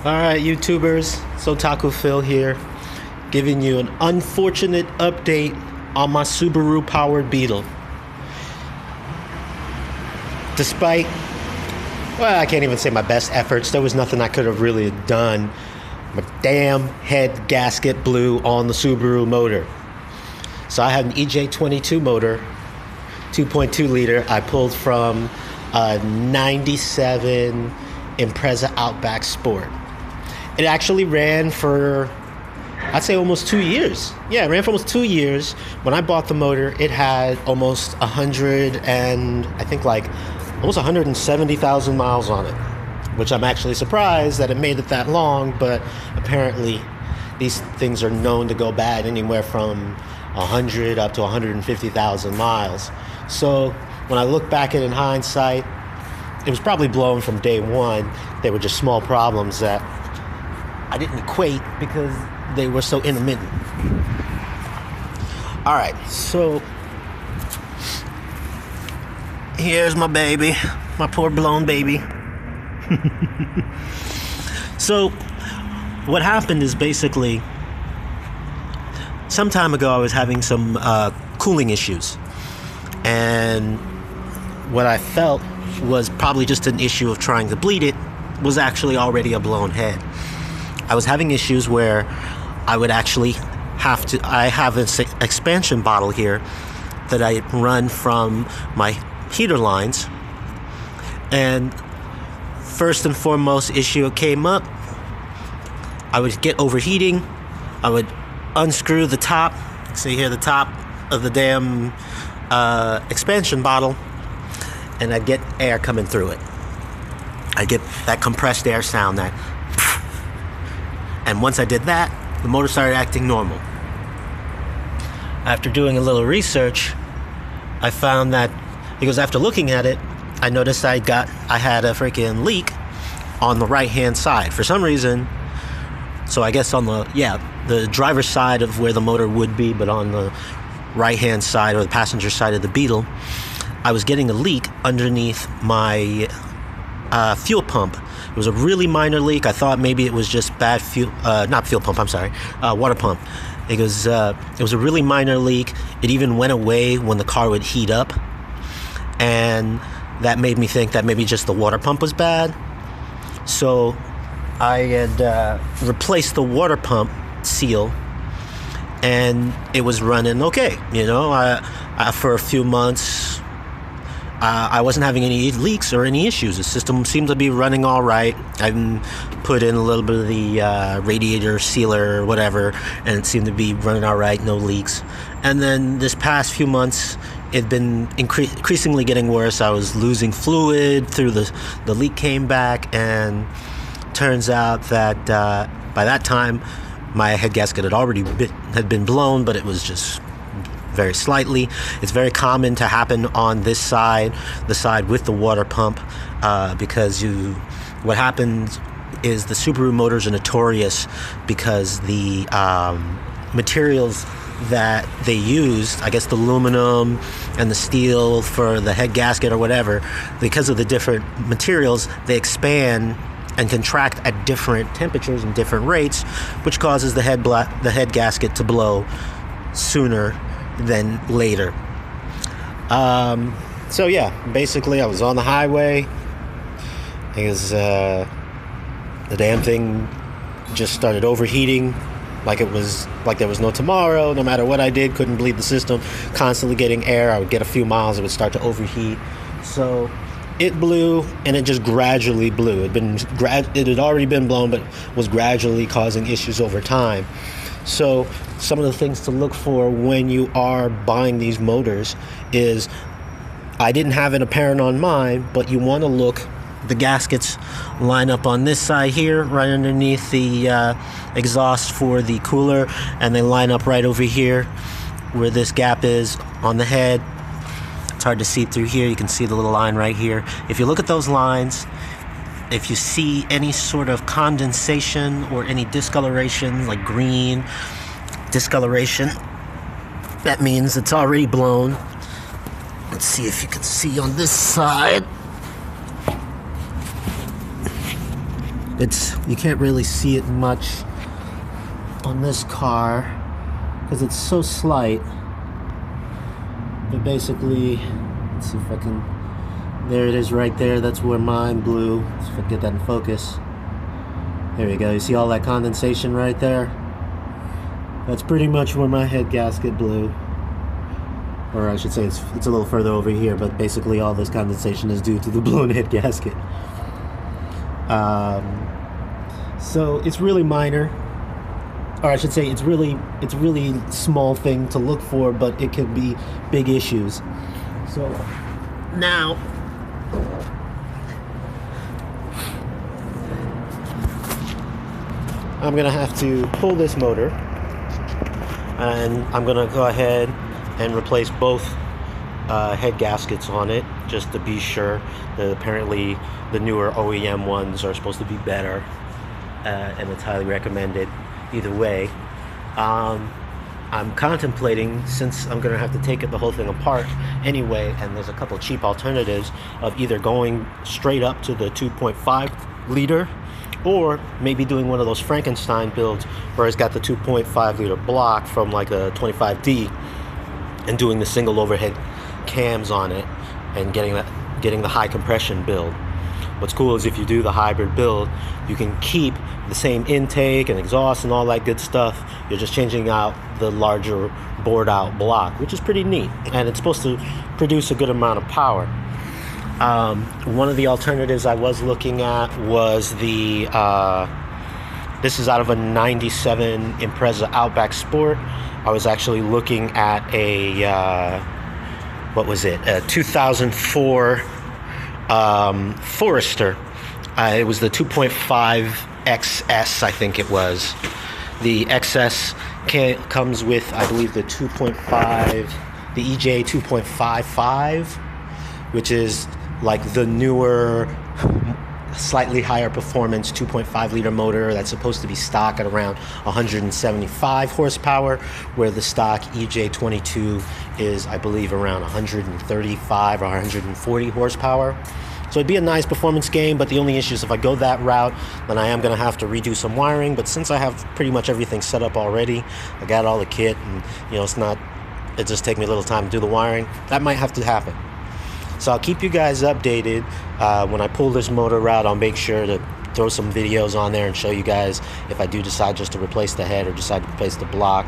Alright, YouTubers, so Taco Phil here, giving you an unfortunate update on my Subaru powered Beetle. Despite, well, I can't even say my best efforts, there was nothing I could have really done. My damn head gasket blew on the Subaru motor. So I had an EJ22 motor, 2.2 liter. I pulled from a 97 Impreza Outback Sport. It actually ran for, I'd say, almost 2 years. Yeah, it ran for almost 2 years. When I bought the motor, it had almost 170,000 miles on it, which I'm actually surprised that it made it that long, but apparently these things are known to go bad anywhere from 100 up to 150,000 miles. So when I look back at it in hindsight, it was probably blown from day one. They were just small problems that I didn't equate because they were so intermittent. All right, so here's my baby, my poor blown baby. So what happened is basically some time ago I was having some cooling issues, and what I felt was probably just an issue of trying to bleed it was actually already a blown head. I was having issues where I would actually I have an expansion bottle here that I run from my heater lines, and first and foremost issue came up. I would get overheating. I would unscrew the top, see here, the top of the damn expansion bottle, and I'd get air coming through it. I'd get that compressed air sound, that. And once I did that, the motor started acting normal. After doing a little research, I found that, because after looking at it, I noticed I had a freaking leak on the right-hand side. For some reason, so I guess on the driver's side of where the motor would be, but on the right-hand side or the passenger side of the Beetle, I was getting a leak underneath my fuel pump. It was a really minor leak. I thought maybe it was just bad water pump. It was a really minor leak. It even went away when the car would heat up, and that made me think that maybe just the water pump was bad. So I had replaced the water pump seal, and it was running okay. You know, I for a few months, I wasn't having any leaks or any issues. The system seemed to be running all right. I put in a little bit of the radiator sealer or whatever, and it seemed to be running all right, no leaks. And then this past few months, it'd been increasingly getting worse. I was losing fluid through the leak came back, and turns out that by that time, my head gasket had been blown, but it was just very slightly. It's very common to happen on this side, the side with the water pump, because what happens is the Subaru motors are notorious because the materials that they used, I guess the aluminum and the steel for the head gasket or whatever, because of the different materials, they expand and contract at different temperatures and different rates, which causes the head gasket to blow sooner than later. So yeah, basically I was on the highway because the damn thing just started overheating like there was no tomorrow. No matter what I did, couldn't bleed the system, constantly getting air. I would get a few miles, it would start to overheat. So it blew, and it just gradually blew. It had already been blown, but was gradually causing issues over time. So some of the things to look for when you are buying these motors is, I didn't have it apparent on mine, but you want to look, the gaskets line up on this side here, right underneath the exhaust for the cooler, and they line up right over here where this gap is on the head. It's hard to see through here. You can see the little line right here. If you look at those lines, if you see any sort of condensation or any discoloration, like green discoloration, that means it's already blown. Let's see if you can see on this side. You can't really see it much on this car because it's so slight. But basically, let's see if I can. There it is right there. That's where mine blew. Let's see if I can get that in focus. There you go. You see all that condensation right there? That's pretty much where my head gasket blew. Or I should say it's a little further over here, but basically all this condensation is due to the blown head gasket. So it's really minor. Or I should say it's really small thing to look for, but it could be big issues. So now I'm gonna have to pull this motor, and I'm gonna go ahead and replace both head gaskets on it, just to be sure. Apparently the newer OEM ones are supposed to be better, and it's highly recommended either way. I'm contemplating, since I'm gonna have to take the whole thing apart anyway, and there's a couple cheap alternatives of either going straight up to the 2.5 liter, or maybe doing one of those Frankenstein builds where it's got the 2.5 liter block from like a 25D, and doing the single overhead cams on it and getting the high compression build. What's cool is if you do the hybrid build, you can keep the same intake and exhaust and all that good stuff. You're just changing out the larger bored out block, which is pretty neat, and it's supposed to produce a good amount of power. One of the alternatives I was looking at was this is out of a 97 Impreza Outback Sport. I was actually looking at a 2004 Forester. It was the 2.5 XS, I think it was. The XS comes with, I believe, the 2.5, the EJ 2.55, which is like the newer, slightly higher performance 2.5 liter motor that's supposed to be stock at around 175 horsepower, where the stock EJ22 is, I believe, around 135 or 140 horsepower. So it'd be a nice performance gain, but the only issue is if I go that route, then I am going to have to redo some wiring. But since I have pretty much everything set up already, I got all the kit, and it just take me a little time to do the wiring. That might have to happen. So I'll keep you guys updated. When I pull this motor out, I'll make sure to throw some videos on there and show you guys if I do decide just to replace the head or decide to replace the block.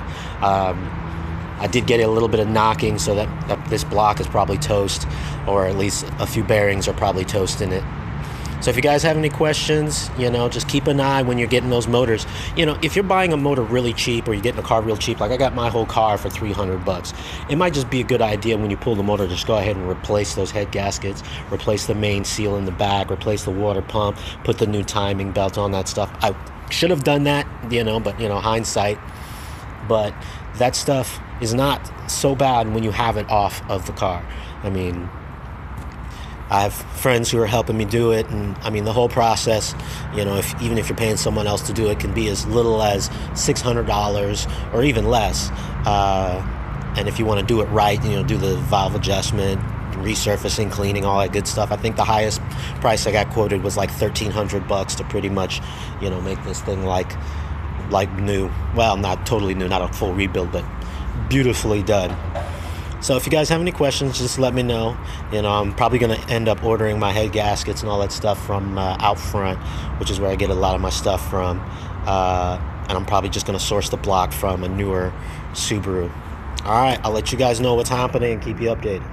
I did get a little bit of knocking, so that this block is probably toast, or at least a few bearings are probably toast in it. So if you guys have any questions, just keep an eye when you're getting those motors. If you're buying a motor really cheap, or you're getting a car real cheap, like I got my whole car for $300, it might just be a good idea when you pull the motor, just go ahead and replace those head gaskets, replace the main seal in the back, replace the water pump, put the new timing belt on, that stuff. I should have done that, but hindsight. But that stuff is not so bad when you have it off of the car. I mean, I have friends who are helping me do it, and the whole process, even if you're paying someone else to do it, can be as little as $600 or even less. And if you want to do it right, do the valve adjustment, resurfacing, cleaning, all that good stuff. I think the highest price I got quoted was like $1,300 to pretty much, make this thing like new. Well, not totally new, not a full rebuild, but beautifully done. So if you guys have any questions, just let me know. I'm probably going to end up ordering my head gaskets and all that stuff from out front, which is where I get a lot of my stuff from. And I'm probably just going to source the block from a newer Subaru. All right, I'll let you guys know what's happening and keep you updated.